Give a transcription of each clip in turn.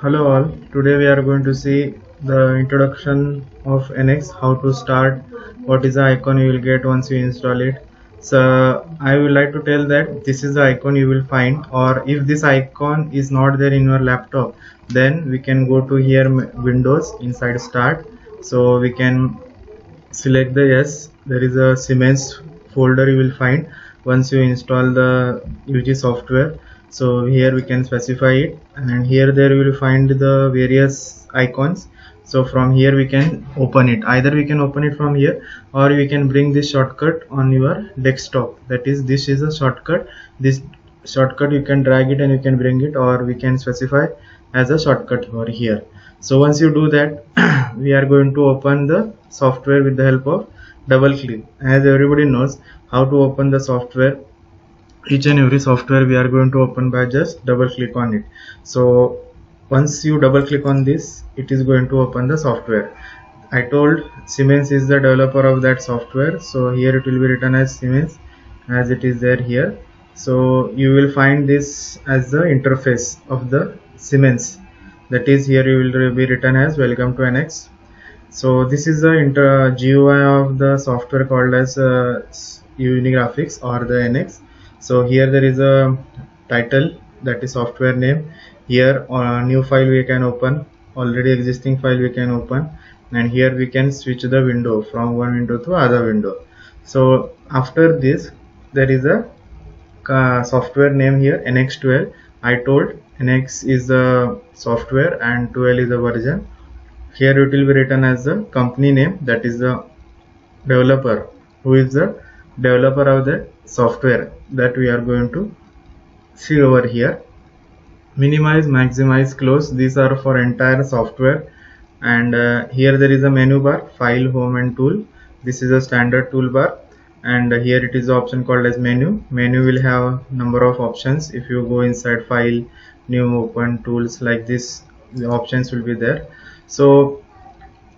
Hello all, today we are going to see the introduction of NX, how to start, what is the icon you will get once you install it. So I would like to tell that this is the icon you will find, or if this icon is not there in your laptop, then we can go to here Windows inside start. So we can select the yes, there is a Siemens folder you will find once you install the UG software. So here we can specify it, and here there you will find the various icons. So from here we can open it, either we can open it from here, or we can bring this shortcut on your desktop. That is, this is a shortcut. This shortcut you can drag it and you can bring it, or we can specify as a shortcut over here. So once you do that, we are going to open the software with the help of double click. As everybody knows how to open the software, each and every software we are going to open by just double click on it. So once you double click on this, it is going to open the software. I told Siemens is the developer of that software, so here it will be written as Siemens as it is there here. So you will find this as the interface of the Siemens, that is, here you will be written as welcome to NX. So this is the GUI of the software called as Unigraphics or the NX. So here there is a title, that is software name. Here new file we can open, already existing file we can open, and here we can switch the window from one window to other window. So after this there is a software name here, NX12. I told NX is the software and 12 is the version. Here it will be written as the company name, that is the developer, who is the developer of the software that we are going to see over here. Minimize, maximize, close, these are for entire software. And here there is a menu bar, file, home and tool. This is a standard toolbar, and here it is the option called as menu. Menu will have a number of options. If you go inside file, new, open, tools, like this, the options will be there. So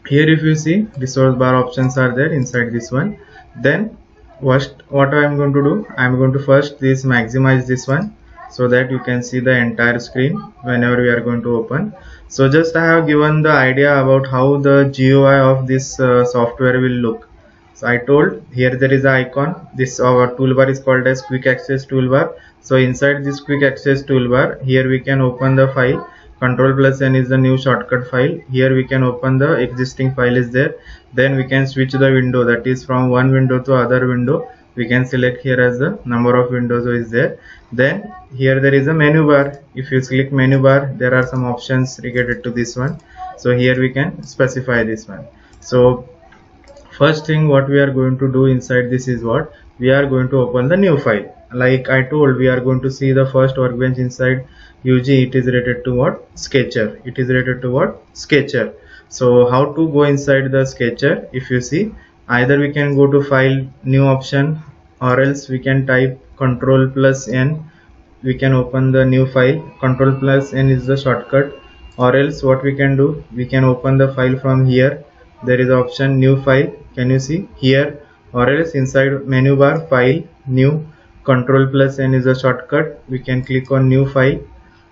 here if you see, resource bar options are there inside this one. Then what I am going to do, I am going to first this maximize this one, so that you can see the entire screen whenever we are going to open. So just I have given the idea about how the GUI of this software will look. So I told here there is an icon. This our toolbar is called as quick access toolbar. So inside this quick access toolbar, here we can open the file. Ctrl+N is the new shortcut file. Here we can open the existing file is there. Then we can switch the window, that is from one window to other window. We can select here as the number of windows is there. Then here there is a menu bar. If you select menu bar, there are some options related to this one. So here we can specify this one. So first thing what we are going to do inside this is what we are going to open the new file. Like I told, we are going to see the first workbench inside UG. It is related to what? Sketcher. It is related to what? Sketcher. So how to go inside the Sketcher? If you see, either we can go to file, new option, or else we can type Ctrl+N. We can open the new file. Ctrl+N is the shortcut. Or else what we can do, we can open the file from here. There is option new file. Can you see here? Or else inside menu bar, file, new, Ctrl+N is a shortcut. We can click on new file.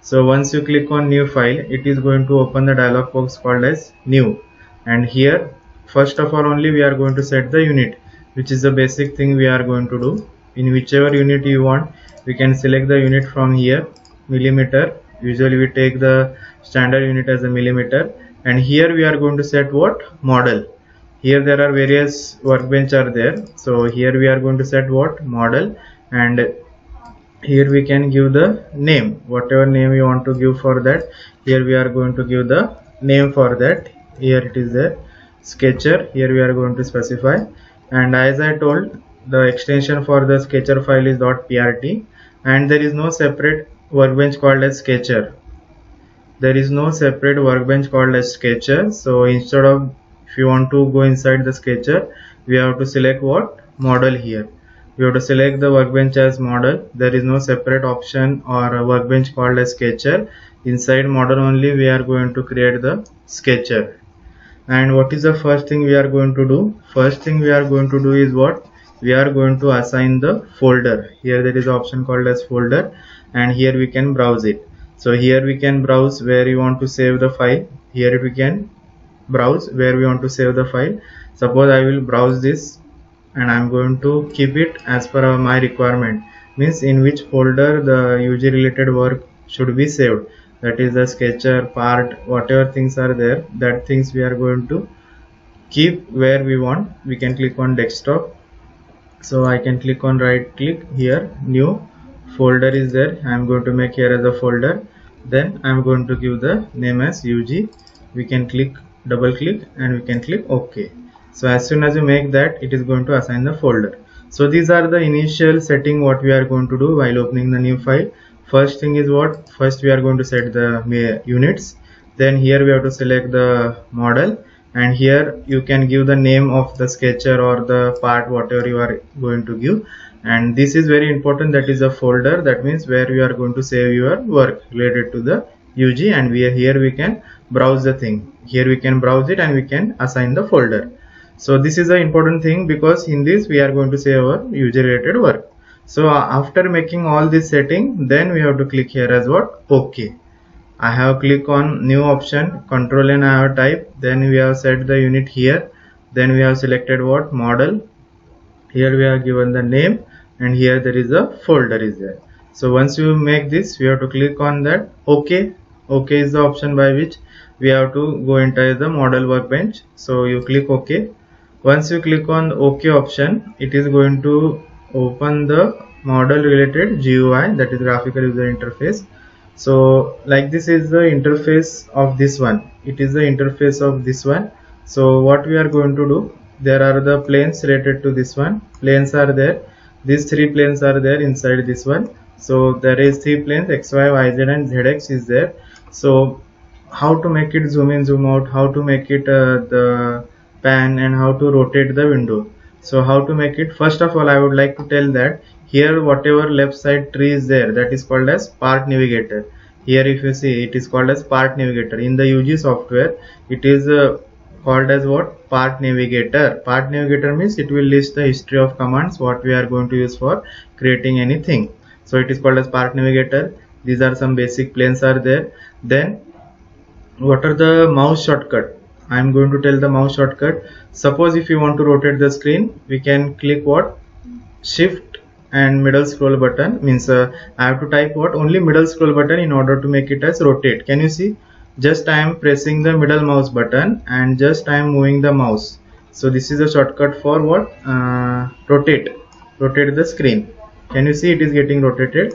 So once you click on new file, it is going to open the dialog box called as new. And here first of all only we are going to set the unit, which is the basic thing we are going to do. In whichever unit you want, we can select the unit from here, millimeter. Usually we take the standard unit as a millimeter. And here we are going to set what? Model. Here there are various workbench are there. So here we are going to set what? Model. And here we can give the name, whatever name you want to give for that. Here we are going to give the name for that. Here it is there, Sketcher. Here we are going to specify. And as I told, the extension for the Sketcher file is .prt, and there is no separate workbench called as Sketcher. There is no separate workbench called as Sketcher. So instead of, if you want to go inside the Sketcher, we have to select what? Model. Here we have to select the workbench as model. There is no separate option or a workbench called as Sketcher. Inside model only we are going to create the Sketcher. And what is the first thing we are going to do? First thing we are going to do is what? We are going to assign the folder. Here there is an option called as folder, and here we can browse it. So here we can browse where you want to save the file. Here we can browse where we want to save the file. Suppose I will browse this and I'm going to keep it as per my requirement, means in which folder the UG related work should be saved, that is the sketcher part, whatever things are there, that things we are going to keep where we want. We can click on desktop, so I can click on right click here, new folder is there, I am going to make here as a folder, then I am going to give the name as UG. We can click, double click, and we can click OK. So as soon as you make that, it is going to assign the folder. So these are the initial setting what we are going to do while opening the new file. First thing is what, first we are going to set the units, then here we have to select the model, and here you can give the name of the sketcher or the part whatever you are going to give. And this is very important, that is a folder, that means where you are going to save your work related to the UG, and here we can browse the thing, here we can browse it and we can assign the folder. So this is an important thing, because in this we are going to save our UG related work. So after making all this setting, then we have to click here as what, OK. I have click on new option, control and I have type, then we have set the unit here, then we have selected what, model, here we have given the name, and here there is a folder is there. So once you make this, we have to click on that OK. OK is the option by which we have to go enter the model workbench. So you click OK. Once you click on the OK option, it is going to open the model related GUI, that is graphical user interface. So like this is the interface of this one, it is the interface of this one. So what we are going to do, there are the planes related to this one, planes are there, these three planes are there inside this one. So there is three planes, XY, YZ and ZX is there. So how to make it zoom in, zoom out, how to make it the pan, and how to rotate the window. So how to make it, first of all I would like to tell that here whatever left side tree is there, that is called as part navigator. Here if you see, it is called as part navigator. In the UG software it is called as what, part navigator. Part navigator means it will list the history of commands what we are going to use for creating anything. So it is called as part navigator. These are some basic planes are there. Then what are the mouse shortcut, I am going to tell the mouse shortcut. Suppose if you want to rotate the screen, we can click what, shift and middle scroll button, means I have to type what, only middle scroll button in order to make it as rotate. Can you see, just I am pressing the middle mouse button and just I am moving the mouse. So this is a shortcut for what, rotate the screen. Can you see, it is getting rotated.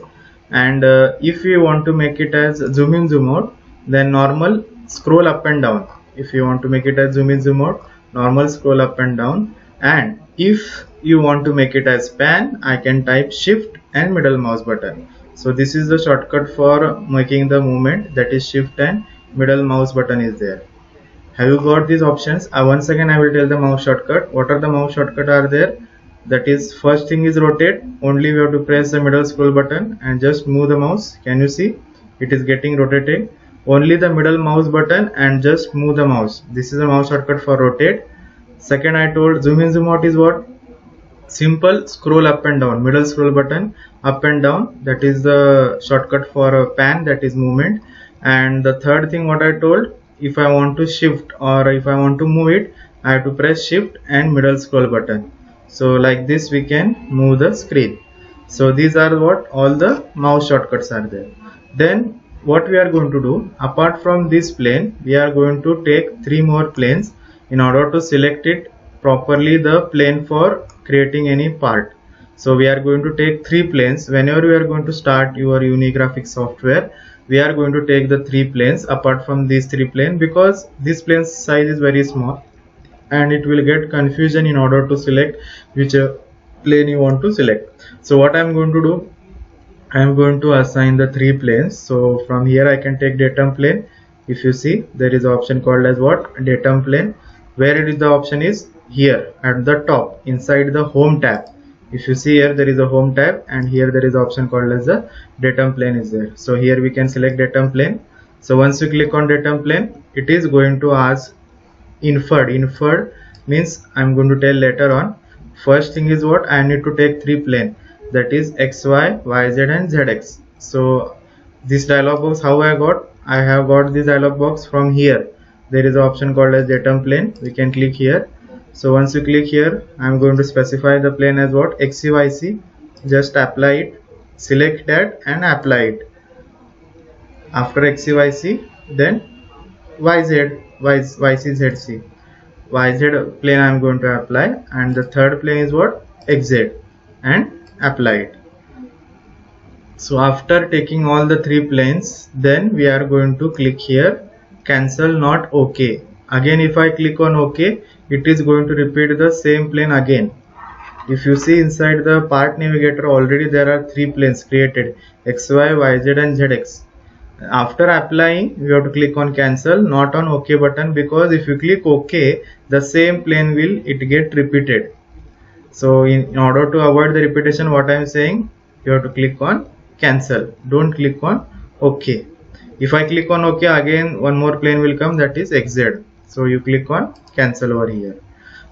And if you want to make it as zoom in, zoom out, then normal scroll up and down. If you want to make it as zoom in, zoom out, normal scroll up and down. And if you want to make it as pan, I can type shift and middle mouse button. So this is the shortcut for making the movement, that is shift and middle mouse button is there. Have you got these options? Once again I will tell the mouse shortcut. What are the mouse shortcut are there? That is, first thing is rotate, only we have to press the middle scroll button and just move the mouse. Can you see, it is getting rotated, only the middle mouse button and just move the mouse. This is a mouse shortcut for rotate. Second I told zoom in, zoom out is what, simple scroll up and down, middle scroll button up and down, that is the shortcut for a pan, that is movement. And the third thing what I told, if I want to shift or if I want to move it, I have to press shift and middle scroll button. So like this we can move the screen. So these are what, all the mouse shortcuts are there. Then what we are going to do, apart from this plane, we are going to take three more planes in order to select it properly, the plane for creating any part. So we are going to take three planes. Whenever we are going to start your Unigraphics software, we are going to take the three planes apart from these three planes, because this plane size is very small and it will get confusion in order to select which plane you want to select. So what I am going to do, I am going to assign the three planes. So from here I can take datum plane. If you see, there is an option called as what, datum plane, where it is, the option is here at the top inside the home tab. If you see here, there is a home tab and here there is an option called as the datum plane is there. So here we can select datum plane. So once you click on datum plane, it is going to ask inferred means I'm going to tell later on. First thing is what, I need to take three plane, that is XY, YZ and ZX. So This dialog box, how I have got this dialog box from here. There is an option called as datum plane. We can click here. So once you click here, I am going to specify the plane as what, XYZ. Just apply it, select that and apply it. After XYZ, then YCZC. YZ plane I am going to apply, and the third plane is what, XZ, and apply it. So after taking all the three planes, then we are going to click here, cancel not OK. Again, if I click on OK, it is going to repeat the same plane again. If you see inside the part navigator, already there are three planes created, XY, YZ and ZX. After applying, you have to click on cancel, not on OK button, because if you click OK, the same plane will get repeated. So in order to avoid the repetition, what I am saying, you have to click on cancel, don't click on OK. If I click on OK, again one more plane will come, that is XZ. So you click on cancel over here.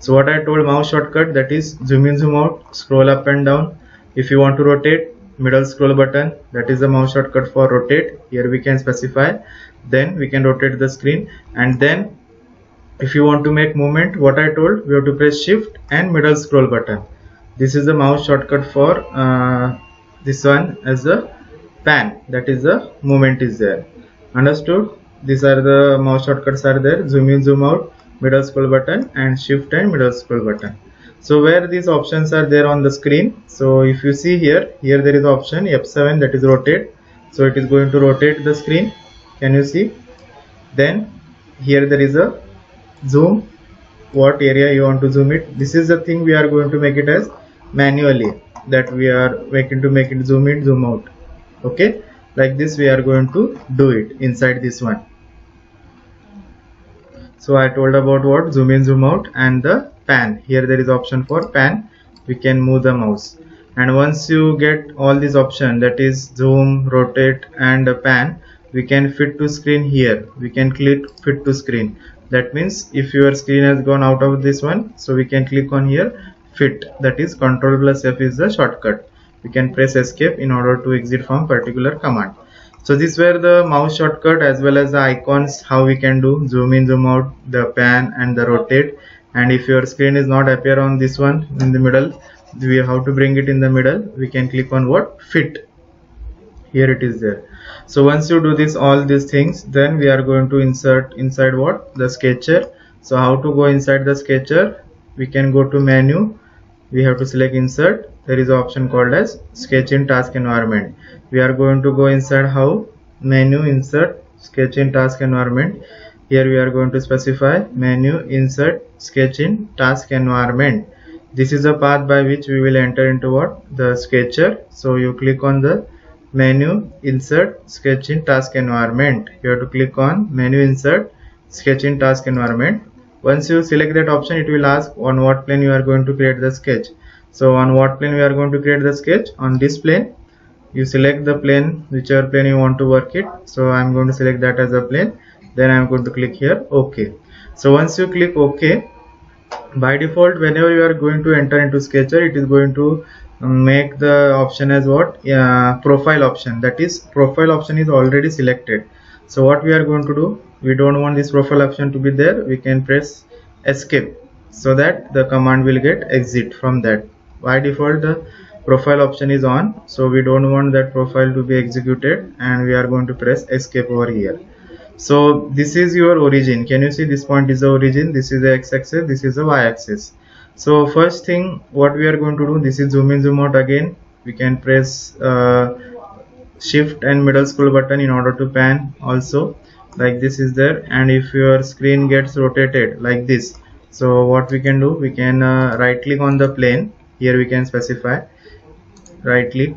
So what I told, mouse shortcut, that is zoom in, zoom out, scroll up and down. If you want to rotate, middle scroll button, that is the mouse shortcut for rotate. Here we can specify, then we can rotate the screen. And then if you want to make movement, what I told, we have to press shift and middle scroll button. This is the mouse shortcut for this one as the pan, that is the movement is there. Understood? These are the mouse shortcuts are there, zoom in, zoom out, middle scroll button, and shift and middle scroll button. So where these options are there on the screen, so if you see here there is option F7, that is rotate. So it is going to rotate the screen, can you see? Then here there is a zoom, what area you want to zoom it. This is the thing we are going to make it as manually, that we are making to make it zoom in, zoom out. Okay, like this we are going to do it inside this one. So I told about what, zoom in, zoom out, and the pan. Here there is option for pan, we can move the mouse. And once you get all these options, that is zoom, rotate and pan, we can fit to screen here. We can click fit to screen. That means if your screen has gone out of this one, so we can click on here fit, that is Ctrl plus F is the shortcut. We can press escape in order to exit from particular command. So these were the mouse shortcut as well as the icons, how we can do zoom in, zoom out, the pan and the rotate. And if your screen is not appear on this one in the middle, we have to bring it in the middle. We can click on what, fit. Here it is there. So once you do this all these things, then we are going to insert inside what, the sketcher. So how to go inside the sketcher, we can go to menu, we have to select insert. There is an option called as sketch in task environment. We are going to go inside how, menu, insert, sketch in task environment. Here we are going to specify menu, insert, sketch in task environment. This is the path by which we will enter into what, the sketcher. So you click on the menu, insert, sketch in task environment. You have to click on menu, insert, sketch in task environment. Once you select that option, it will ask on what plane you are going to create the sketch. So on what plane we are going to create the sketch, on this plane. You select the plane, whichever plane you want to work it. So I am going to select that as a plane. Then I am going to click here OK. So once you click OK, by default whenever you are going to enter into sketcher, it is going to make the option as what, profile option. That is profile option is already selected. So what we are going to do, we don't want this profile option to be there. We can press escape so that the command will get exit from that. By default the profile option is on, so we don't want that profile to be executed, and we are going to press escape over here. So this is your origin. Can you see this point is the origin, this is the x-axis, this is the y-axis. So first thing what we are going to do, this is zoom in, zoom out. Again we can press shift and middle scroll button in order to pan also, like this is there. And if your screen gets rotated like this, so what we can do, we can right click on the plane. Here we can specify right click,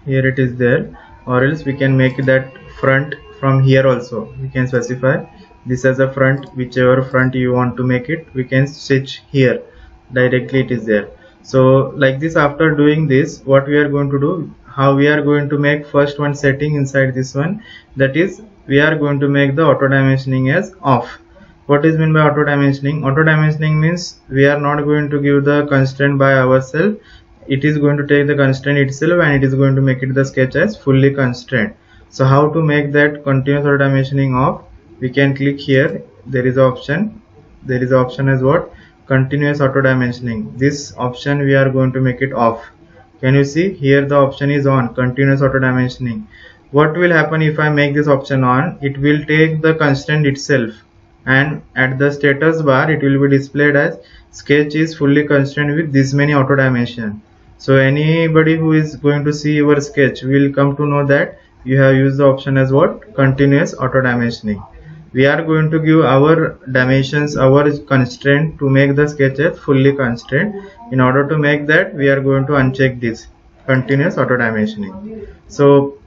here it is there, or else we can make that front. From here also we can specify this as a front, whichever front you want to make it, we can switch here directly, it is there. So like this, after doing this, what we are going to do, how we are going to make first one setting inside this one, that is we are going to make the auto dimensioning as off. What is meant by auto dimensioning? Auto dimensioning means we are not going to give the constraint by ourselves. it is going to take the constraint itself and it is going to make it the sketch as fully constrained. So how to make that continuous auto dimensioning off? We can click here. There is option as what? Continuous auto dimensioning. This option we are going to make it off. Can you see here the option is on, continuous auto dimensioning. What will happen if I make this option on? It will take the constraint itself, and at the status bar it will be displayed as sketch is fully constrained with this many auto dimension. So anybody who is going to see your sketch will come to know that you have used the option as what? Continuous auto dimensioning. We are going to give our dimensions, our constraint to make the sketch as fully constrained. In order to make that, we are going to uncheck this continuous auto dimensioning. So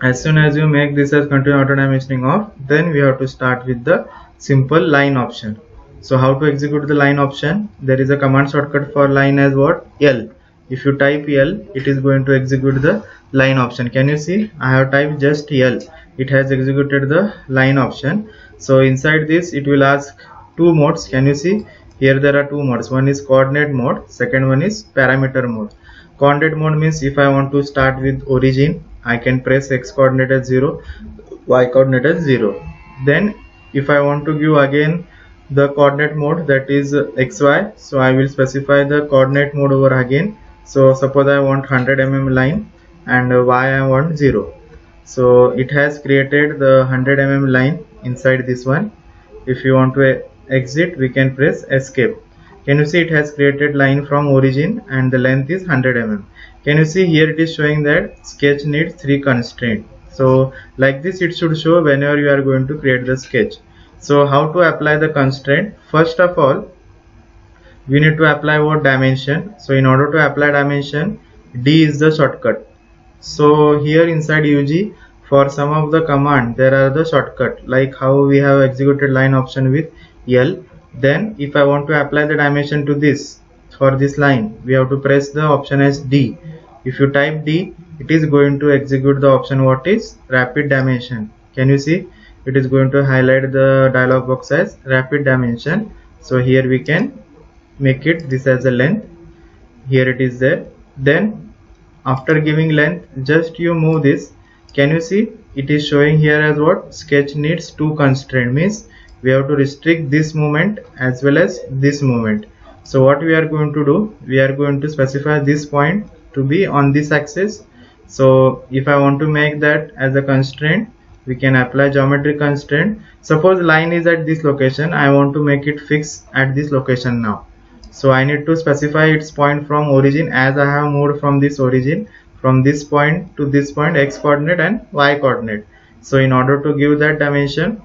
as soon as you make this as continuous auto dimensioning off, then we have to start with the simple line option. So how to execute the line option? There is a command shortcut for line as what? L. If you type L, it is going to execute the line option. Can you see? I have typed just L. It has executed the line option. So inside this, it will ask two modes. Can you see? Here there are two modes. One is coordinate mode. Second one is parameter mode. Coordinate mode means if I want to start with origin, I can press x coordinate as 0, y coordinate as 0. Then if I want to give again the coordinate mode, that is xy, so I will specify the coordinate mode over again. So suppose I want 100 mm line and y I want 0. So it has created the 100 mm line inside this one. If you want to exit, we can press escape. Can you see it has created line from origin and the length is 100 mm. Can you see here it is showing that sketch needs 3 constraints. So like this it should show whenever you are going to create the sketch. So how to apply the constraint? First of all, we need to apply what? Dimension. So in order to apply dimension, D is the shortcut. So here inside UG, for some of the command there are the shortcut, like how we have executed line option with L. Then if I want to apply the dimension to this, for this line, we have to press the option as D. If you type D, it is going to execute the option what is rapid dimension. Can you see? It is going to highlight the dialog box as rapid dimension. So here we can make it this as a length. Here it is there. Then after giving length, just you move this. Can you see? It is showing here as what? Sketch needs 2 constraint, means we have to restrict this movement as well as this movement. So what we are going to do? We are going to specify this point to be on this axis. So if I want to make that as a constraint, we can apply geometry constraint. Suppose line is at this location, I want to make it fix at this location now. So I need to specify its point from origin, as I have moved from this origin, from this point to this point, x coordinate and y coordinate. So in order to give that dimension,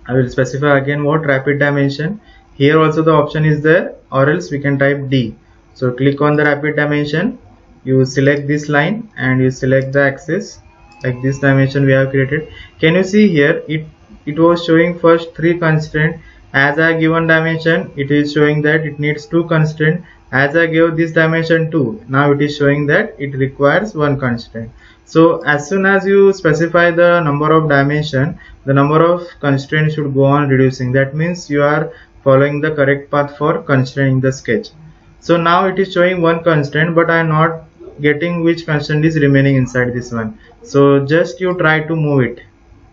I will specify again what? Rapid dimension. Here also the option is there, or else we can type D. So click on the rapid dimension, you select this line and you select the axis, like this dimension we have created. Can you see here it was showing first 3 constraint. As I given dimension, it is showing that it needs 2 constraint. As I gave this dimension 2, now it is showing that it requires 1 constraint. So as soon as you specify the number of dimension, the number of constraints should go on reducing. That means you are following the correct path for constraining the sketch. So now it is showing 1 constraint, but I am not getting which constraint is remaining inside this one. So just you try to move it.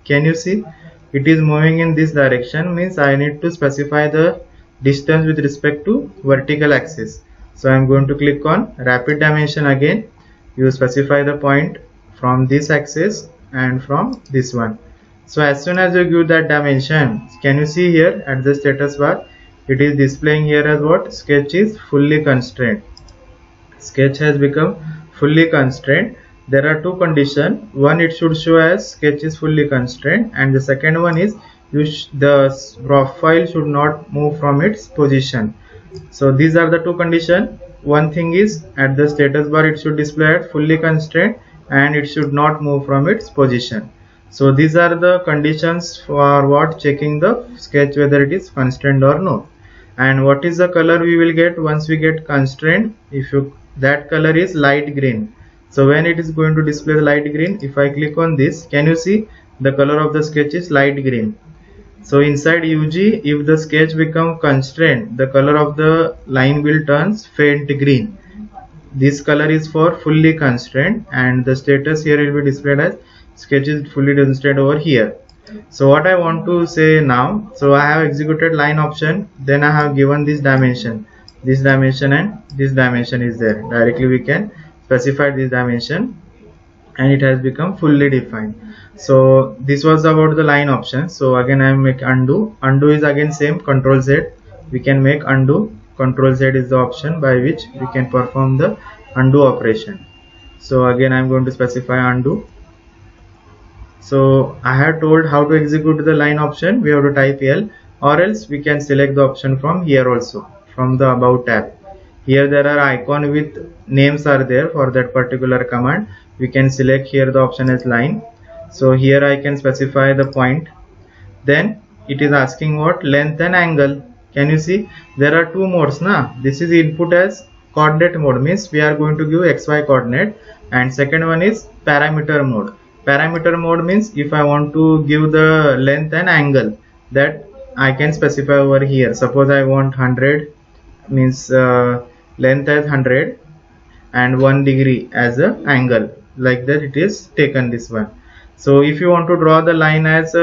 Can you see? It is moving in this direction, means I need to specify the distance with respect to vertical axis. So I am going to click on rapid dimension again. You specify the point from this axis and from this one. So as soon as you give that dimension, can you see here at the status bar, it is displaying here as what? Sketch is fully constrained. Sketch has become fully constrained. There are 2 conditions. One, it should show as sketch is fully constrained, and the second one is the profile should not move from its position. So these are the 2 conditions. One thing is at the status bar it should display as fully constrained and it should not move from its position. So these are the conditions for what? Checking the sketch whether it is constrained or not. And what is the color we will get once we get constraint? That color is light green. So when it is going to display the light green, if I click on this, can you see the color of the sketch is light green. So inside UG, if the sketch become constrained, the color of the line will turn faint green. this color is for fully constrained, and the status here will be displayed as sketch is fully constrained over here. So what I want to say now, so I have executed line option, then I have given this dimension and this dimension is there. Directly we can specify this dimension and it has become fully defined. So this was about the line option. So again I make undo. Undo is again same, Control Z. We can make undo. Control Z is the option by which we can perform the undo operation. So again I am going to specify undo. So I have told how to execute the line option. We have to type L, or else we can select the option from here also, from the about tab. Here there are icon with names are there for that particular command. We can select here the option as line. So here I can specify the point. Then it is asking what length and angle. Can you see there are two modes now? This is input as coordinate mode, means we are going to give XY coordinate, and second one is parameter mode. Parameter mode means if I want to give the length and angle, that I can specify over here. Suppose I want 100, means length as 100 and 1 degree as a angle, like that it is taken this one. So if you want to draw the line as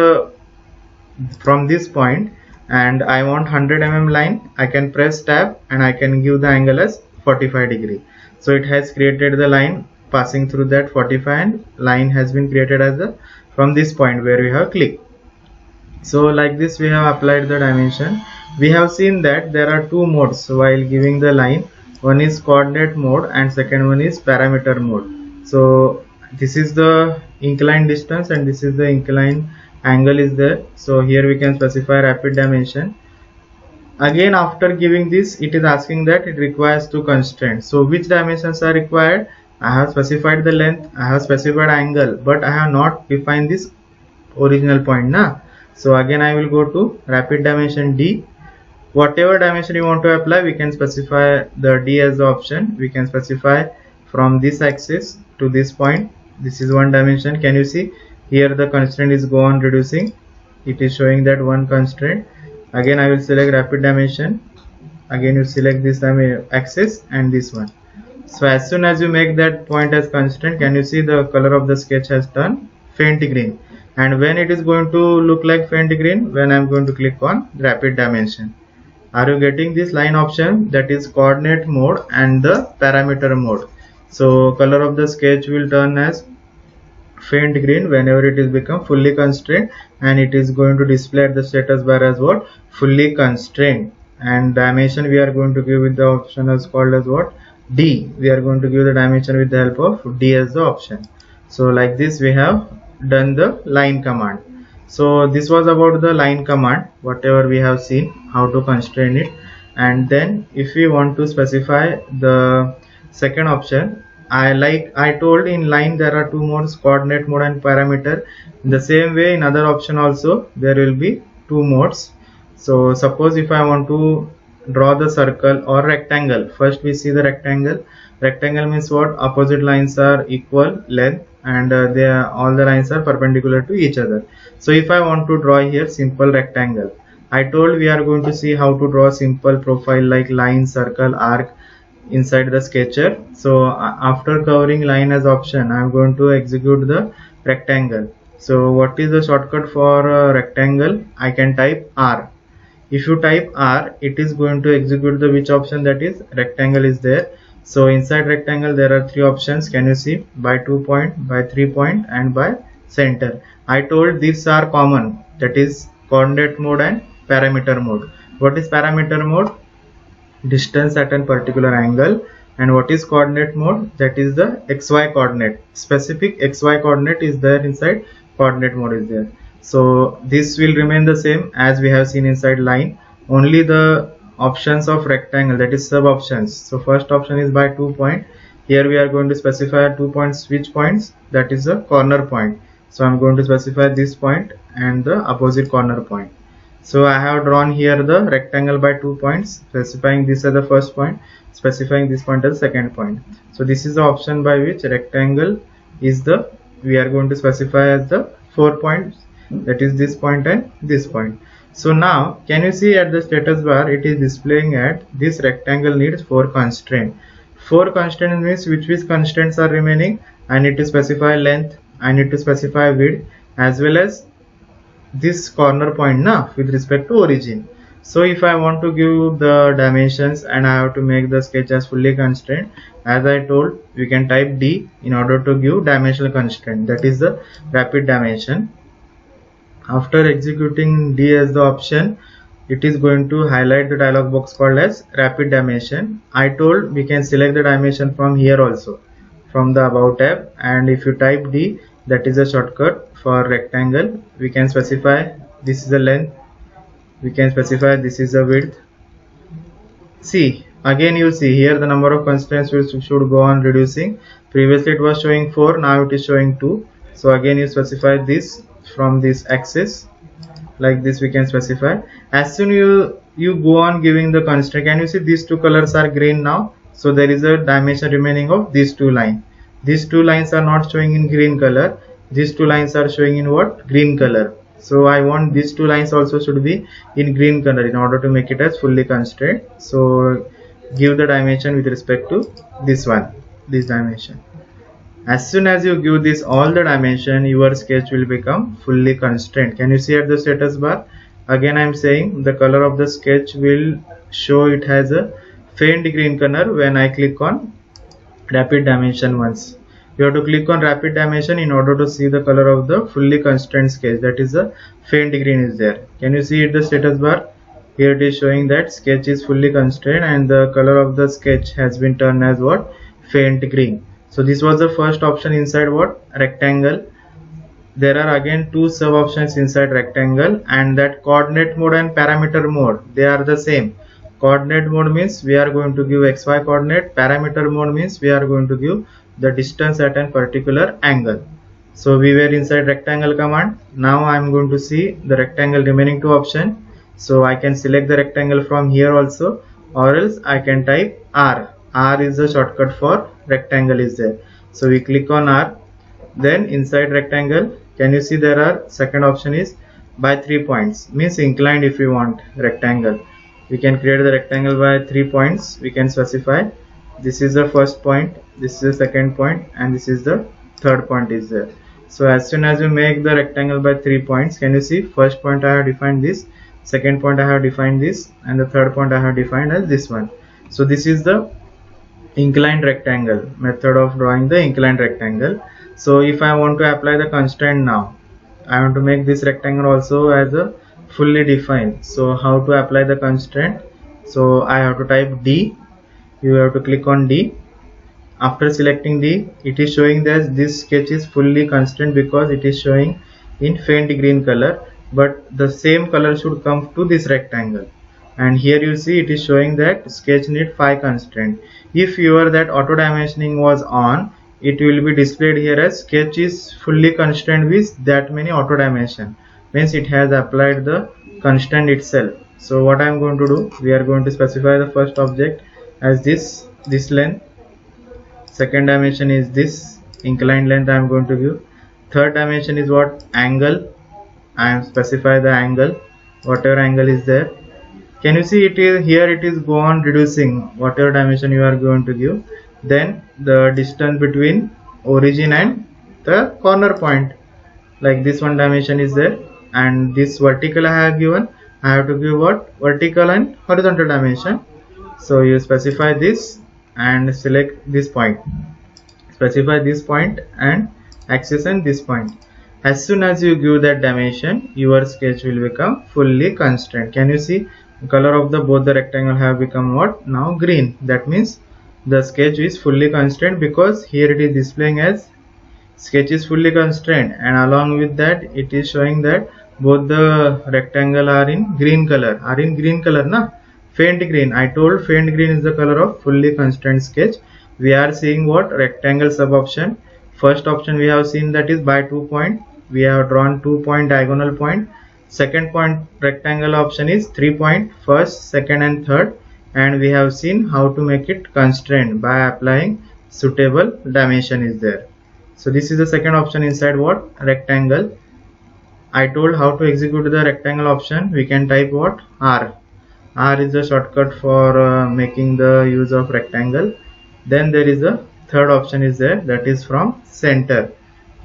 from this point and I want 100 mm line, I can press tab and I can give the angle as 45 degree. So it has created the line passing through that 45, and line has been created as a from this point where we have clicked. So like this we have applied the dimension. We have seen that there are two modes while giving the line. One is coordinate mode and second one is parameter mode. So this is the inclined distance and this is the inclined angle is there. So here we can specify rapid dimension. Again after giving this, it is asking that it requires two constraints. So which dimensions are required? I have specified the length, I have specified angle, but I have not defined this original point now. So again I will go to rapid dimension D. Whatever dimension you want to apply, we can specify the D as the option. We can specify from this axis to this point. This is one dimension. Can you see here the constraint is go on reducing. It is showing that one constraint. Again I will select rapid dimension. Again you select this axis and this one. So as soon as you make that point as constraint, can you see the color of the sketch has turned faint green, and when it is going to look like faint green, when I am going to click on rapid dimension. Are you getting this line option? That is coordinate mode and the parameter mode. So color of the sketch will turn as faint green whenever it is become fully constrained, and it is going to display at the status bar as what? Fully constrained. And dimension we are going to give with the option as called as what? D. We are going to give the dimension with the help of D as the option. So like this we have done the line command. So this was about the line command, whatever we have seen how to constrain it. And then if we want to specify the second option, I told in line there are two modes, coordinate mode and parameter. In the same way in other option also there will be two modes. So suppose if I want to draw the circle or rectangle, first we see the rectangle. Rectangle means what? Opposite lines are equal length and all the lines are perpendicular to each other. So if I want to draw here simple rectangle, I told we are going to see how to draw simple profile like line, circle, arc inside the sketcher. So after covering line as option, I am going to execute the rectangle. So what is the shortcut for rectangle? I can type R. If you type R, it is going to execute the which option, that is rectangle is there. So inside rectangle there are three options. Can you see? By 2 point, by 3 point and by center. I told these are common, that is coordinate mode and parameter mode. What is parameter mode? Distance at a particular angle. And what is coordinate mode? That is the XY coordinate. Specific XY coordinate is there inside, coordinate mode is there. So this will remain the same as we have seen inside line. Only the options of rectangle, that is sub options. So first option is by 2 point. Here we are going to specify 2 points. Which points? That is the corner point. So I'm going to specify this point and the opposite corner point. So I have drawn here the rectangle by 2 points, specifying this as the first point, specifying this point as the second point. So this is the option by which rectangle is the, we are going to specify as the 4 points, that is this point and this point. So now can you see at the status bar it is displaying at this rectangle needs 4 constraint. 4 constraints means which constraints are remaining. I need to specify length, I need to specify width, as well as this corner point na with respect to origin. So if I want to give the dimensions and I have to make the sketch as fully constrained, as I told, we can type D in order to give dimensional constraint, that is the rapid dimension. After executing D as the option, it is going to highlight the dialog box called as rapid dimension. I told we can select the dimension from here also, from the about tab, and if you type D, that is a shortcut for rectangle. We can specify this is the length, we can specify this is the width. See, again you see here the number of constraints should go on reducing. Previously it was showing 4, now it is showing 2. So again you specify this from this axis, like this we can specify. As soon you go on giving the constraint, can you see these two colors are green now? So there is a dimension remaining of these two lines. These two lines are not showing in green color, these two lines are showing in what? Green color. So I want these two lines also should be in green color in order to make it as fully constrained. So give the dimension with respect to this one, this dimension. As soon as you give this all the dimension, your sketch will become fully constrained. Can you see at the status bar? Again I am saying the color of the sketch will show it has a faint green color when I click on rapid dimension once. You have to click on rapid dimension in order to see the color of the fully constrained sketch, that is the faint green is there. Can you see at the status bar? Here it is showing that sketch is fully constrained and the color of the sketch has been turned as what? Faint green. So this was the first option inside what? Rectangle. There are again two sub options inside rectangle, and that coordinate mode and parameter mode, they are the same. Coordinate mode means we are going to give xy coordinate, parameter mode means we are going to give the distance at a particular angle. So we were inside rectangle command. Now I am going to see the rectangle remaining two option. So I can select the rectangle from here also, or else I can type R. R is the shortcut for rectangle is there. So we click on R. Then inside rectangle, can you see there are second option is by 3 points, means inclined. If you want rectangle, we can create the rectangle by 3 points. We can specify this is the first point, this is the second point, and this is the third point is there. So as soon as you make the rectangle by 3 points, can you see first point I have defined this, second point I have defined this, and the third point I have defined as this one. So this is the inclined rectangle method of drawing the inclined rectangle. So if I want to apply the constraint now, I want to make this rectangle also as a fully defined. So how to apply the constraint? So I have to type D. You have to click on D. After selecting D, it is showing that this sketch is fully constrained because it is showing in faint green color, but the same color should come to this rectangle. And here you see it is showing that sketch need 5 constraint. If your that auto dimensioning was on, it will be displayed here as sketch is fully constrained with that many auto dimension, means it has applied the constraint itself. So what I am going to do, we are going to specify the first object as this length, second dimension is this inclined length I am going to give, third dimension is what? Angle. I am specify the angle, whatever angle is there. Can you see it is here, it is go on reducing whatever dimension you are going to give. Then the distance between origin and the corner point, like this one dimension is there, and this vertical I have given, I have to give what? Vertical and horizontal dimension. So you specify this and select this point, specify this point and axis and this point. As soon as you give that dimension, your sketch will become fully constrained. Can you see the color of the both the rectangle have become what? Now green. That means the sketch is fully constrained because here it is displaying as sketch is fully constrained, and along with that it is showing that both the rectangle are in green color, na, faint green. I told faint green is the color of fully constrained sketch. We are seeing what? Rectangle sub option. First option we have seen that is by 2 point, we have drawn 2 point diagonal point. Second point rectangle option is 3 point, first, second and third, and we have seen how to make it constrained by applying suitable dimension is there. So this is the second option inside what? Rectangle. I told how to execute the rectangle option. We can type what? R. R is the shortcut for making the use of rectangle. Then there is a third option is there, that is from center.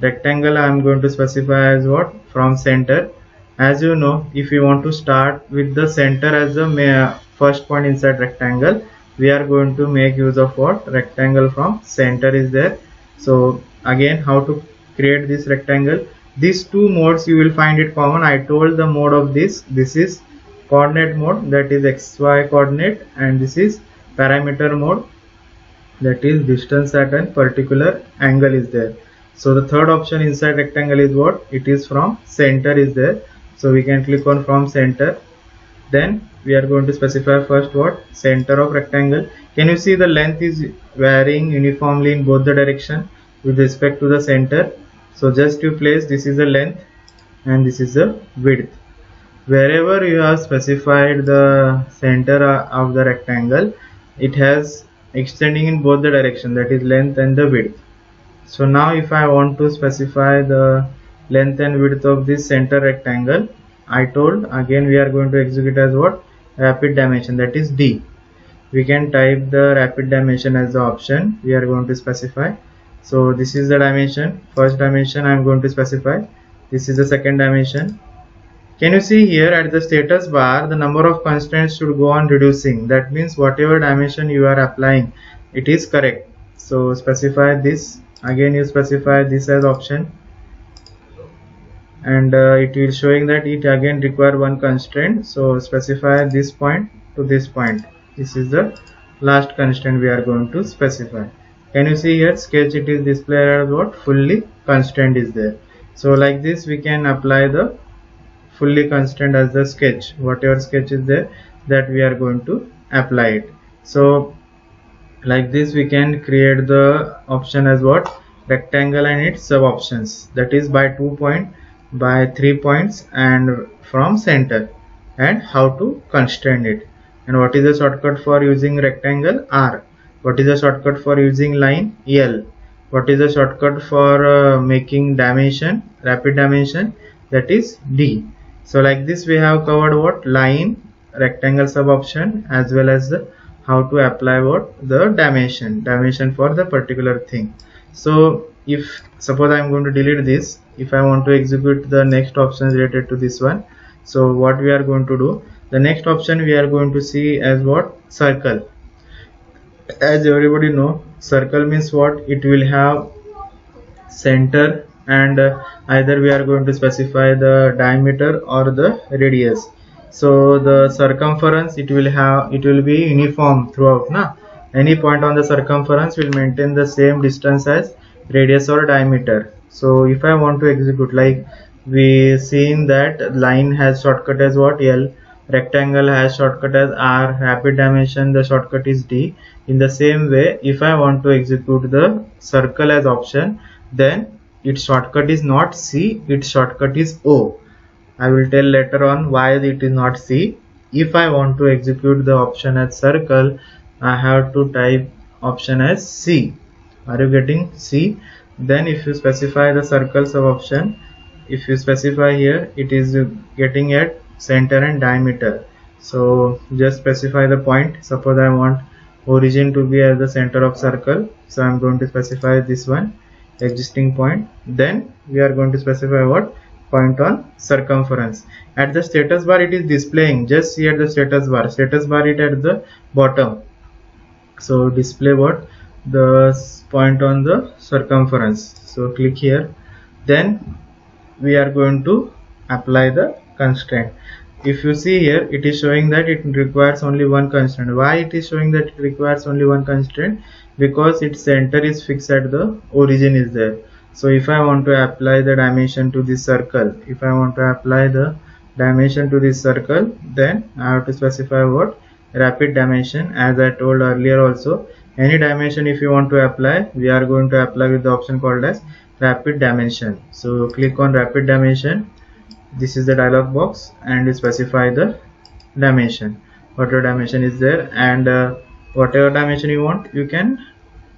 Rectangle I am going to specify as what? From center. As you know, if you want to start with the center as the first point inside rectangle, we are going to make use of what? Rectangle from center is there. So again, how to create this rectangle? These two modes you will find it common. I told the mode of this is coordinate mode, that is xy coordinate, and this is parameter mode, that is distance at a particular angle is there. So the third option inside rectangle is what? It is from center is there. So we can click on from center. Then we are going to specify first what? Center of rectangle. Can you see the length is varying uniformly in both the direction with respect to the center? So just you place, this is the length and this is the width. Wherever you have specified the center of the rectangle, it has extending in both the direction, that is length and the width. So now if I want to specify the length and width of this center rectangle, I told again we are going to execute as what? Rapid dimension, that is D. We can type the rapid dimension as the option we are going to specify. So this is the dimension, first dimension I am going to specify. This is the second dimension. Can you see here at the status bar, the number of constraints should go on reducing. That means whatever dimension you are applying, it is correct. So specify this. Again you specify this as option, and it will showing that it again require one constraint. So specify this point to this point. This is the last constraint we are going to specify. Can you see here sketch, it is displayed as what? Fully constraint is there. So like this we can apply the fully constraint as the sketch, whatever sketch is there, that we are going to apply it. So like this we can create the option as what? Rectangle and its sub options, that is by 2 point, by 3 points, and from center, and how to constrain it. And what is the shortcut for using rectangle? R. What is the shortcut for using line? L. What is the shortcut for making dimension, rapid dimension? That is D. So like this we have covered what? Line, rectangle sub option, as well as the how to apply what? The dimension for the particular thing. So if suppose I am going to delete this, if I want to execute the next options related to this one, so what we are going to do, the next option we are going to see as what? Circle. As everybody know, circle means what? It will have center, and either we are going to specify the diameter or the radius. So the circumference, it will be uniform throughout, na? Any point on the circumference will maintain the same distance as radius or diameter. So if I want to execute, like we seen that line has shortcut as what? L, rectangle has shortcut as R, rapid dimension the shortcut is D. In the same way, if I want to execute the circle as option, then its shortcut is not C, its shortcut is O. I will tell later on why it is not C. If I want to execute the option as circle, I have to type option as C. Are you getting C? Then if you specify the circle sub option, if you specify here, it is getting at center and diameter. So just specify the point. Suppose I want origin to be at the center of circle, so I am going to specify this one, existing point. Then we are going to specify what? Point on circumference. At the status bar it is displaying, just see at the status bar it at the bottom. So display what? The point on the circumference. So click here. Then we are going to apply the constraint. If you see here, it is showing that it requires only one constraint. Why it is showing that it requires only one constraint? Because its center is fixed at the origin is there. So if I want to apply the dimension to this circle, then I have to specify what? Rapid dimension. As I told earlier also, any dimension if you want to apply, we are going to apply with the option called as rapid dimension. So click on rapid dimension. This is the dialog box, and you specify the dimension, whatever dimension is there, and whatever dimension you want, you can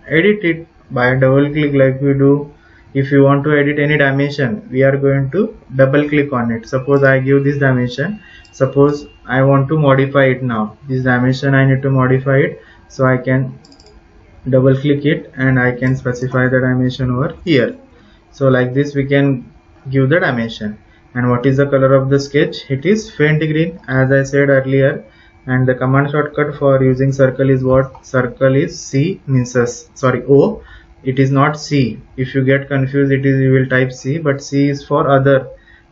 edit it by double click like we do. If you want to edit any dimension, we are going to double click on it. Suppose I give this dimension, suppose I want to modify it now, this dimension I need to modify it, so I can double click it and I can specify the dimension over here. So like this we can give the dimension. And what is the color of the sketch? It is faint green, as I said earlier. And the command shortcut for using circle is what? Circle is C, means sorry, O. It is not C. If you get confused, it is, you will type C, but C is for other.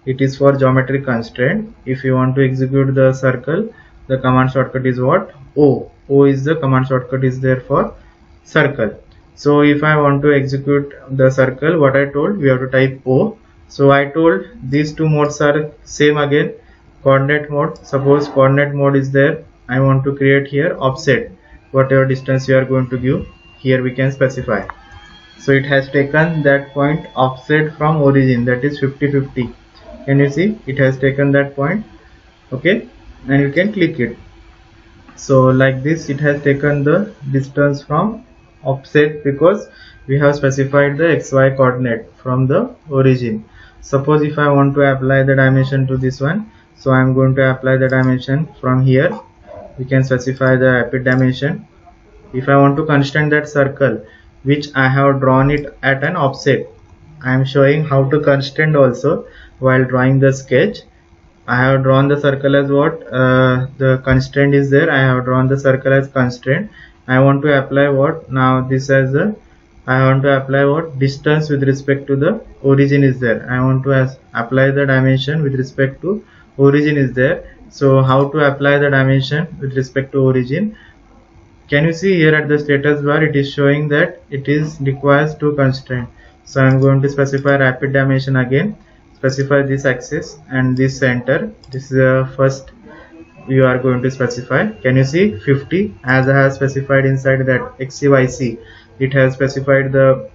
It is for geometric constraint. If you want to execute the circle, the command shortcut is what? O. O is the command shortcut is there for circle. So if I want to execute the circle, what I told, we have to type O. So I told these two modes are same again. Coordinate mode, suppose coordinate mode is there, I want to create here offset, whatever distance you are going to give, here we can specify. So it has taken that point offset from origin, that is 50-50. Can you see, it has taken that point, okay, and you can click it. So like this, it has taken the distance from offset because we have specified the xy coordinate from the origin. Suppose if I want to apply the dimension to this one, so I am going to apply the dimension from here. We can specify the rapid dimension. If I want to constrain that circle which I have drawn it at an offset, I am showing how to constrain also while drawing the sketch. I have drawn the circle as what? The constraint is there. I have drawn the circle as constraint. I want to apply what? Now this as a, I want to apply what? Distance with respect to the origin is there. I want to apply the dimension with respect to origin is there. So how to apply the dimension with respect to origin? Can you see here at the status bar, it is showing that it is requires two constraint. So I am going to specify rapid dimension again. Specify this axis and this center. This is the first you are going to specify. Can you see 50, as I have specified inside that XYC, it has specified the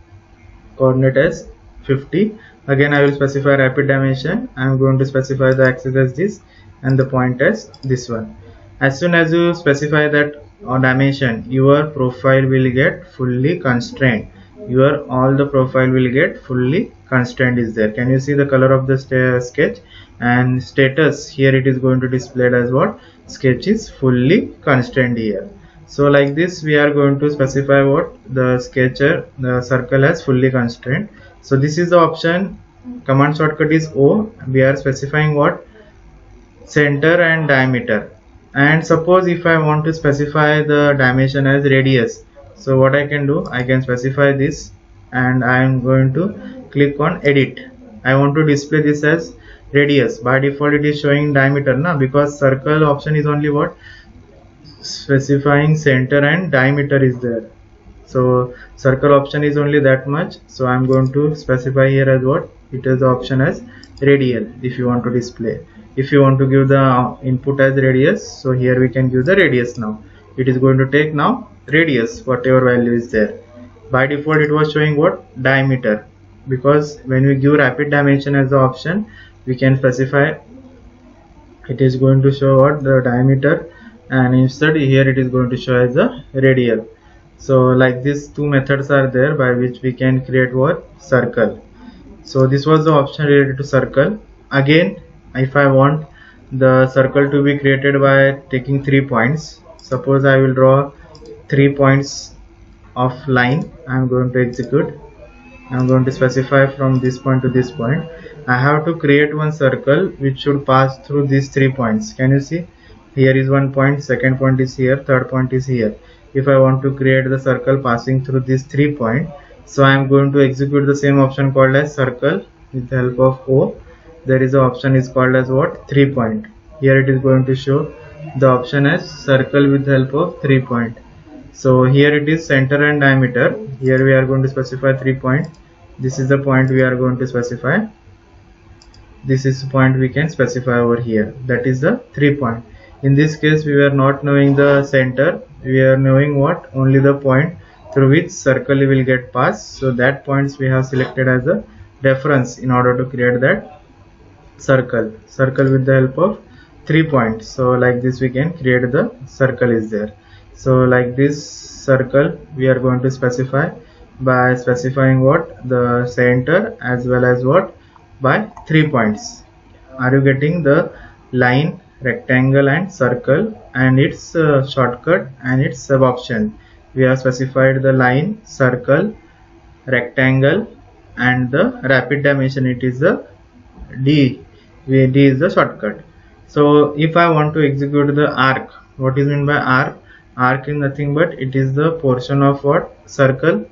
coordinate as 50. Again I will specify rapid dimension. I am going to specify the axis as this and the point as this one. As soon as you specify that dimension, your profile will get fully constrained. Your all the profile will get fully constrained is there. Can you see the color of the sketch? And status here, it is going to display as what? Sketch is fully constrained here. So like this we are going to specify what? The sketcher, the circle has fully constrained. So this is the option. Command shortcut is O. We are specifying what? Center and diameter. And suppose if I want to specify the dimension as radius, so what I can do, I can specify this and I am going to click on edit. I want to display this as radius. By default it is showing diameter now, because circle option is only what? Specifying center and diameter is there. So circle option is only that much. So I am going to specify here as what? It is the option as radial if you want to display. If you want to give the input as radius, so here we can give the radius now. It is going to take now radius, whatever value is there. By default it was showing what? Diameter, because when we give rapid dimension as the option, we can specify it is going to show what? The diameter, and instead here it is going to show as the radial. So like these two methods are there by which we can create what? Circle. So this was the option related to circle. Again, if I want the circle to be created by taking 3 points, suppose I will draw 3 points of line. I am going to execute. I am going to specify from this point to this point. I have to create one circle which should pass through these 3 points. Can you see? Here is one point, second point is here, third point is here. If I want to create the circle passing through these 3 points, so I am going to execute the same option called as circle with the help of O. There is an option is called as what? 3 point. Here it is going to show the option as circle with the help of 3 point. So here it is center and diameter. Here we are going to specify 3 point. This is the point we are going to specify. This is the point we can specify over here. That is the 3 point. In this case we were not knowing the center. We are knowing what? Only the point through which circle will get passed. So that points we have selected as a reference in order to create that circle with the help of 3 points. So like this we can create the circle is there. So like this circle we are going to specify by specifying what? The center as well as what? By 3 points. Are you getting the line, rectangle and circle and its shortcut and its sub option? we have specified the line, circle, rectangle, and the rapid dimension, it is the D. D is the shortcut. So if I want to execute the arc, what is meant by arc? Arc is nothing but it is the portion of what? Circle.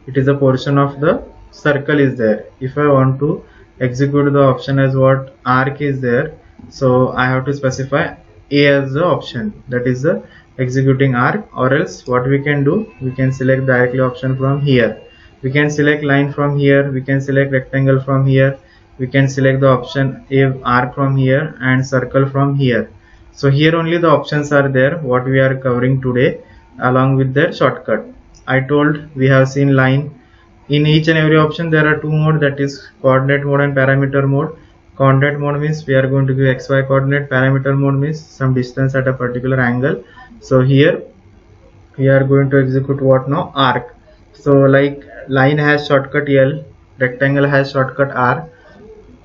It is a portion of the circle is there. If I want to execute the option as what? Arc is there, so I have to specify A as the option, that is the executing arc, or else what we can do, we can select directly option from here. We can select line from here, we can select rectangle from here, we can select the option arc from here and circle from here. So here only the options are there what we are covering today, along with their shortcut. I told we have seen line. In each and every option there are two modes, that is coordinate mode and parameter mode. Coordinate mode means we are going to give xy coordinate, parameter mode means some distance at a particular angle. So here we are going to execute what now? Arc. So like line has shortcut L, rectangle has shortcut R,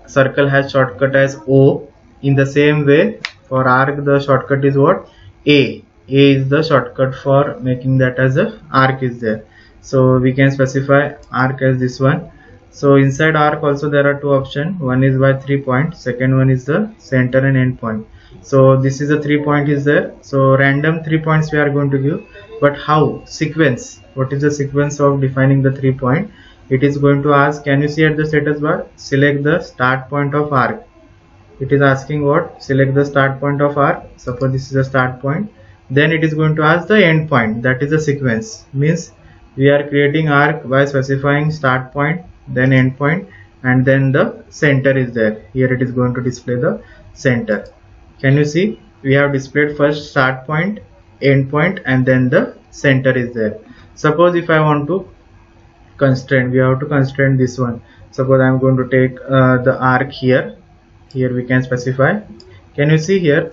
circle has shortcut as O. In the same way for arc the shortcut is what? A. A is the shortcut for making that as a arc is there. So we can specify arc as this one. So inside arc also there are two options, one is by 3 points, second one is the center and end point. So this is a 3 point is there, so random 3 points we are going to give. But how? Sequence. What is the sequence of defining the 3 point? It is going to ask, can you see at the status bar, select the start point of arc. It is asking what? Select the start point of arc. Suppose this is the start point. Then it is going to ask the end point, that is the sequence. Means we are creating arc by specifying start point, then end point, and then the center is there. Here it is going to display the center. Can you see? We have displayed first start point, end point, and then the center is there. Suppose if I want to constrain, we have to constrain this one. Suppose I am going to take the arc here. Here we can specify. Can you see here?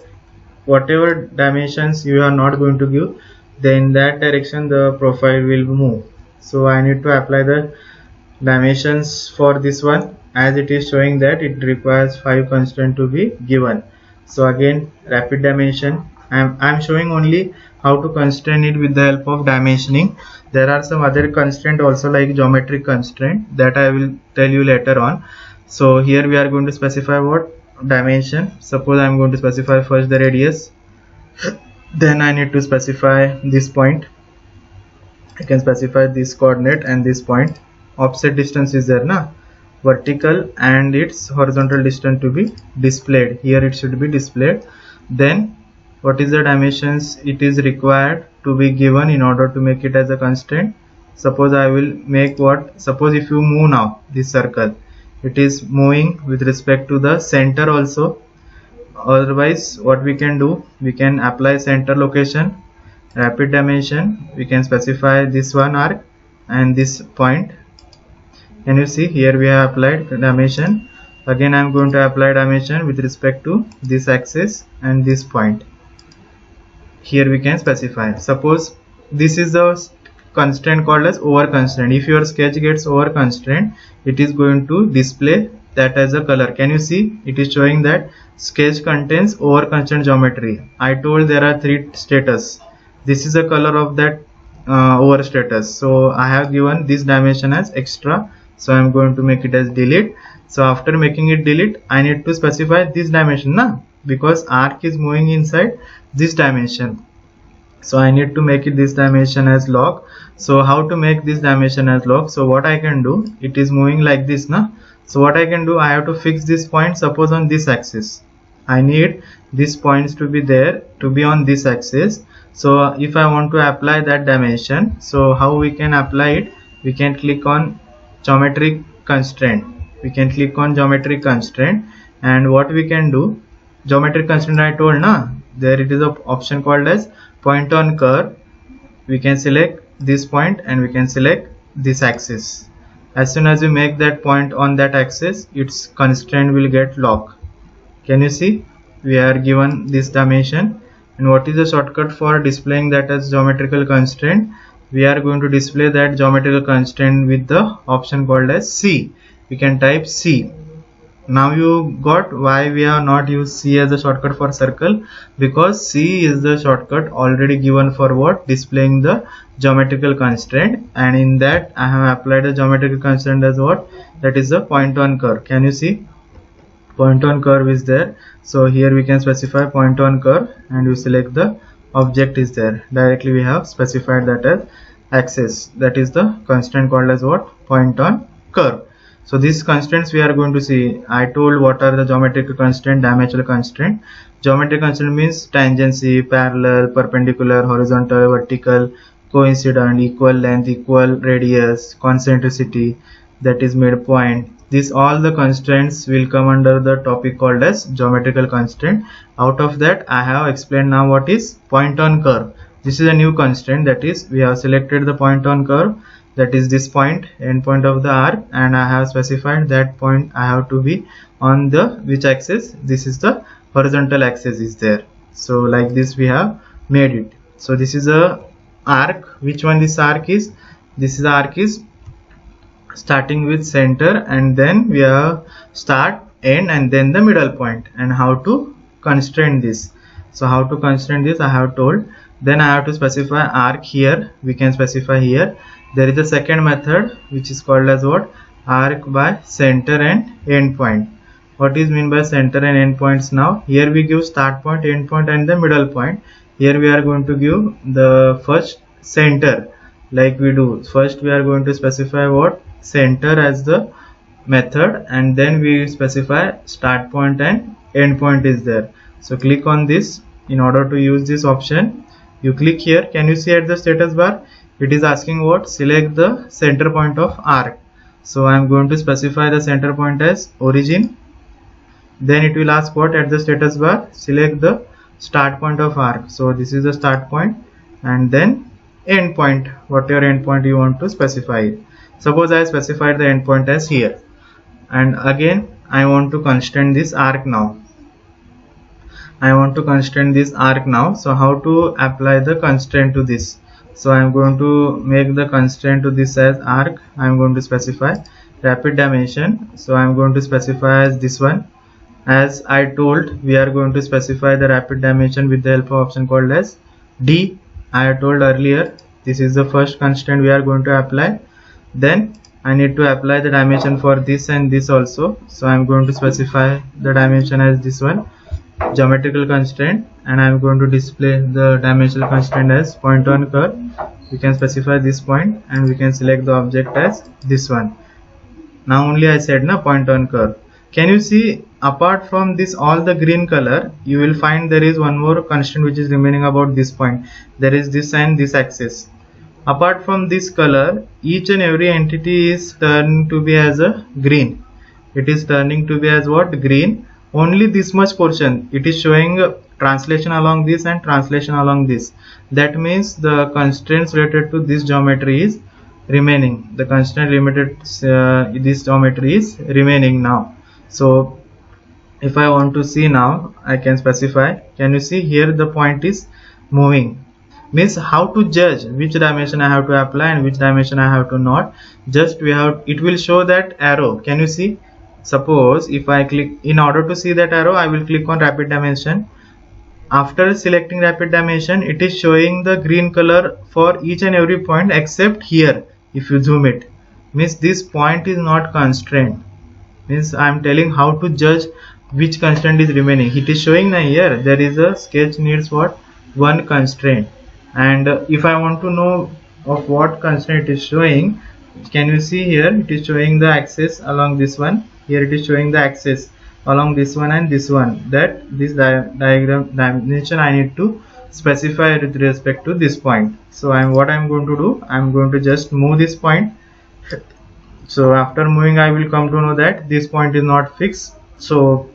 Whatever dimensions you are not going to give, then in that direction the profile will move. So I need to apply the dimensions for this one, as it is showing that it requires 5 constraints to be given. So again, rapid dimension, I'm showing only how to constrain it with the help of dimensioning. There are some other constraint also, like geometric constraint, that I will tell you later on. So here we are going to specify what? Dimension. Suppose I am going to specify first the radius, then I need to specify this point. I can specify this coordinate and this point. Offset distance is there na, vertical and its horizontal distance to be displayed. Here it should be displayed. Then what is the dimensions it is required to be given in order to make it as a constraint? Suppose I will make what? Suppose if you move now this circle, it is moving with respect to the center also. Otherwise what we can do, we can apply center location, rapid dimension, we can specify this one arc and this point. Can you see? Here we have applied dimension. Again I am going to apply dimension with respect to this axis and this point. Here we can specify. Suppose this is the constraint called as over constraint. If your sketch gets over constraint, it is going to display that as a color. Can you see? It is showing that sketch contains over constraint geometry. I told there are 3 status. This is the color of that over status. So I have given this dimension as extra. So I am going to make it as delete. So after making it delete, I need to specify this dimension na, because arc is moving inside this dimension. So I need to make it this dimension as log. So how to make this dimension as log? So what I can do, it is moving like this na. So what I can do, I have to fix this point. Suppose on this axis, I need these points to be there, to be on this axis. So if I want to apply that dimension, so how we can apply it? We can click on geometric constraint. We can click on geometric constraint, and what we can do, geometric constraint I told na, there it is an option called as point on curve. We can select this point and we can select this axis. As soon as we make that point on that axis, its constraint will get lock. Can you see? We are given this dimension. And what is the shortcut for displaying that as geometrical constraint? We are going to display that geometrical constraint with the option called as C. We can type C. Now you got why we have not used C as a shortcut for circle, because C is the shortcut already given for what? Displaying the geometrical constraint, and in that I have applied the geometrical constraint as what? That is the point on curve. Can you see? Point on curve is there. So here we can specify point on curve and you select the object is there. Directly we have specified that as axis. That is the constraint called as what? Point on curve. So these constraints we are going to see. I told what are the geometrical constraint, dimensional constraint. Geometrical constraint means tangency, parallel, perpendicular, horizontal, vertical, coincident, equal length, equal radius, concentricity, that is midpoint. These all the constraints will come under the topic called as geometrical constraint. Out of that I have explained now what is point on curve. This is a new constraint, that is we have selected the point on curve, that is this point, end point of the arc, and I have specified that point I have to be on the which axis? This is the horizontal axis is there. So like this we have made it. So this is a arc. Which one this arc is? This is the arc is starting with center, and then we have start, end, and then the middle point, and how to constrain this. So how to constrain this I have told. Then I have to specify arc here. We can specify here. There is a second method which is called as what? Arc by center and end point. What is mean by center and end points? Now here we give start point, end point, and the middle point. Here we are going to give the first center. Like we do, first we are going to specify what? Center as the method, and then we specify start point and end point is there. So click on this. In order to use this option, you click here. Can you see at the status bar it is asking what? Select the center point of arc. So I am going to specify the center point as origin. Then it will ask what at the status bar? Select the start point of arc. So this is the start point, and then end point, what your end point you want to specify. Suppose I specified the end point as here, and again I want to constrain this arc now. So how to apply the constraint to this? So I am going to make the constraint to this as arc. I am going to specify rapid dimension. So I am going to specify as this one. As I told, we are going to specify the rapid dimension with the help of option called as D. I have told earlier, this is the first constraint we are going to apply. Then I need to apply the dimension for this and this also. So I am going to specify the dimension as this one, geometrical constraint, and I am going to display the dimensional constraint as point on curve. We can specify this point, and we can select the object as this one. Now only I said na point on curve. Can you see, apart from this all the green color, you will find there is one more constraint which is remaining about this point. There is this and this axis. Apart from this color, each and every entity is turning to be as a green. It is turning to be as what? Green. Only this much portion it is showing translation along this and translation along this. That means the constraints related to this geometry is remaining. The constraint limited this geometry is remaining now. So if I want to see now, I can specify. Can you see here the point is moving? Means how to judge which dimension I have to apply and which dimension I have to not. Just we have, it will show that arrow. Can you see? Suppose if I click, in order to see that arrow, I will click on rapid dimension. After selecting rapid dimension, it is showing the green color for each and every point except here. If you zoom it, means this point is not constrained. Means I am telling how to judge which constraint is remaining. It is showing now here there is a sketch needs what? One constraint. And if I want to know of what constraint it is showing, can you see here it is showing the axis along this one. Here it is showing the axis along this one and this one. That this diagram dimension I need to specify with respect to this point. So what I am going to do, I am going to just move this point. So after moving, I will come to know that this point is not fixed. So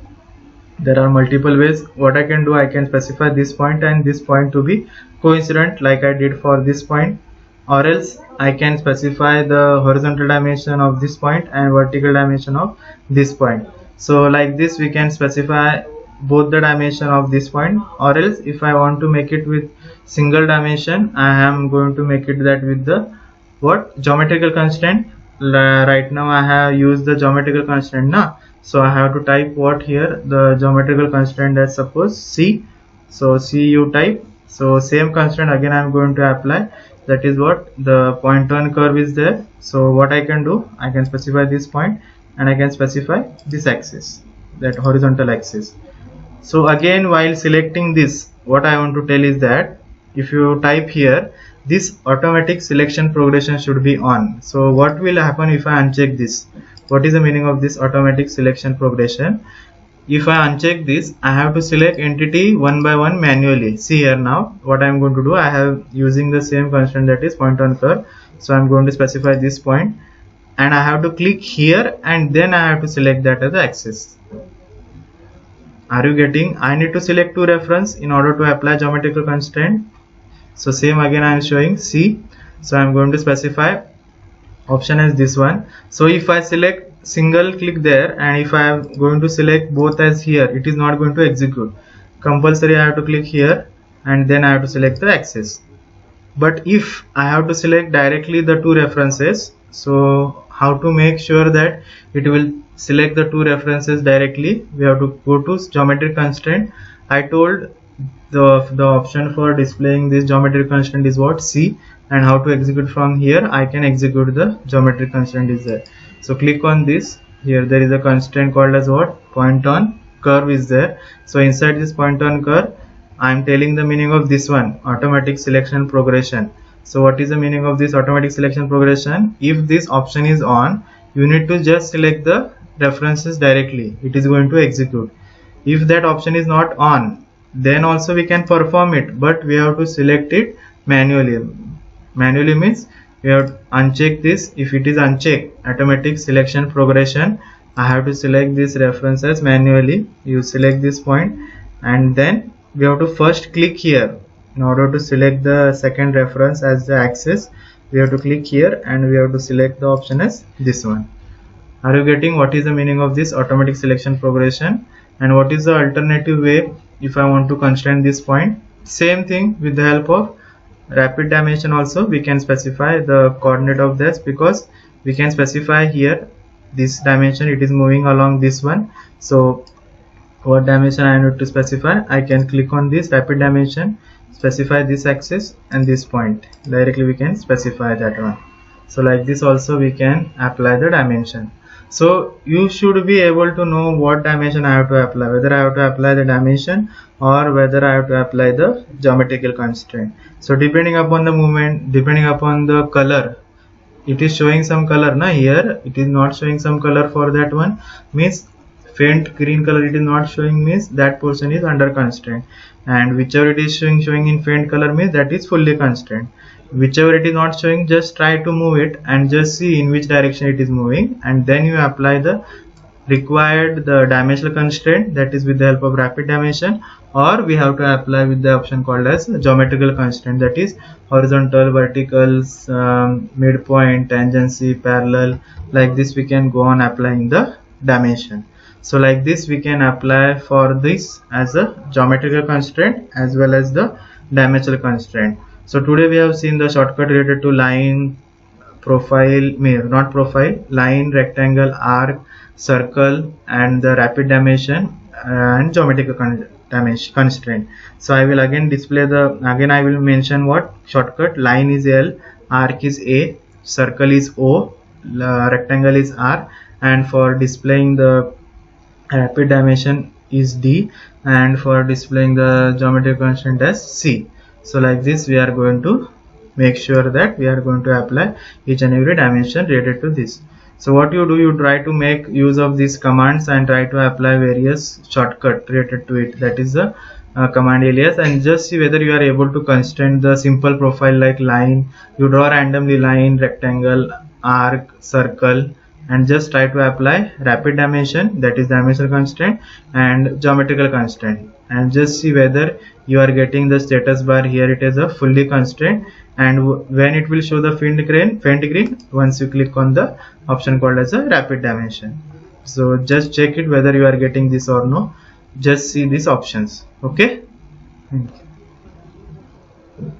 there are multiple ways. What I can do, I can specify this point and this point to be coincident like I did for this point, or else I can specify the horizontal dimension of this point and vertical dimension of this point. So like this we can specify both the dimension of this point, or else if I want to make it with single dimension, I am going to make it that with the what? Geometrical constraint. right now I have used the geometrical constraint now, so I have to type what here, the geometrical constraint as suppose C. So C you type, so same constraint again I am going to apply, that is what the point on curve is there. So what I can do, I can specify this point and I can specify this axis, that horizontal axis. So again, while selecting this, what I want to tell is that if you type here, this automatic selection progression should be on. So what will happen if I uncheck this? What is the meaning of this automatic selection progression? If I uncheck this, I have to select entity one by one manually. See here now, what I am going to do, I have using the same constraint, that is point on curve. So I am going to specify this point and I have to click here and then I have to select that as the axis. Are you getting? I need to select two reference in order to apply geometrical constraint. So same again I am showing C. So I am going to specify option as this one. So if I select single click there and if I am going to select both as here, it is not going to execute. Compulsory I have to click here and then I have to select the axis. But if I have to select directly the two references, so how to make sure that it will select the two references directly? We have to go to geometric constraint. I told the option for displaying this geometric constraint is what? C. And how to execute from here, I can execute the geometric constraint is there. So click on this. Here there is a constraint called as what? Point on curve is there. So inside this point on curve, I am telling the meaning of this one, automatic selection progression. So what is the meaning of this automatic selection progression? If this option is on, you need to just select the references directly, it is going to execute. If that option is not on, then also we can perform it, but we have to select it manually. Manually means we have to uncheck this. If it is unchecked, automatic selection progression, I have to select these references manually. You select this point and then we have to first click here in order to select the second reference as the axis. We have to click here and we have to select the option as this one. Are you getting what is the meaning of this automatic selection progression? And what is the alternative way if I want to constrain this point? Same thing, with the help of rapid dimension also we can specify the coordinate of this, because we can specify here this dimension, it is moving along this one. So what dimension I need to specify, I can click on this rapid dimension, specify this axis and this point, directly we can specify that one. So like this also we can apply the dimension. So you should be able to know what dimension I have to apply, whether I have to apply the dimension or whether I have to apply the geometrical constraint. So depending upon the movement, depending upon the color, it is showing some color na, here it is not showing some color for that one, means faint green color it is not showing, means that portion is under constraint, and whichever it is showing in faint color means that is fully constrained. Whichever it is not showing, just try to move it and just see in which direction it is moving, and then you apply the required the dimensional constraint, that is with the help of rapid dimension, or we have to apply with the option called as geometrical constraint, that is horizontal, vertical, midpoint, tangency, parallel. Like this we can go on applying the dimension. So like this we can apply for this as a geometrical constraint as well as the dimensional constraint. So today we have seen the shortcut related to line, profile, not profile, line, rectangle, arc, circle, and the rapid dimension and geometrical constraint. So I will again display the, again I will mention what shortcut. Line is L, arc is A, circle is O, rectangle is R, and for displaying the rapid dimension is D, and for displaying the geometrical constraint as C. So like this we are going to make sure that we are going to apply each and every dimension related to this. So what you do, you try to make use of these commands and try to apply various shortcut related to it, that is the command alias, and just see whether you are able to constrain the simple profile like line. You draw randomly line, rectangle, arc, circle, and just try to apply rapid dimension, that is dimensional constraint, and geometrical constraint, and just see whether you are getting the status bar. Here it is a fully constraint, and when it will show the faint green once you click on the option called as a rapid dimension. So just check it whether you are getting this or no. Just see these options. Okay. Thank you.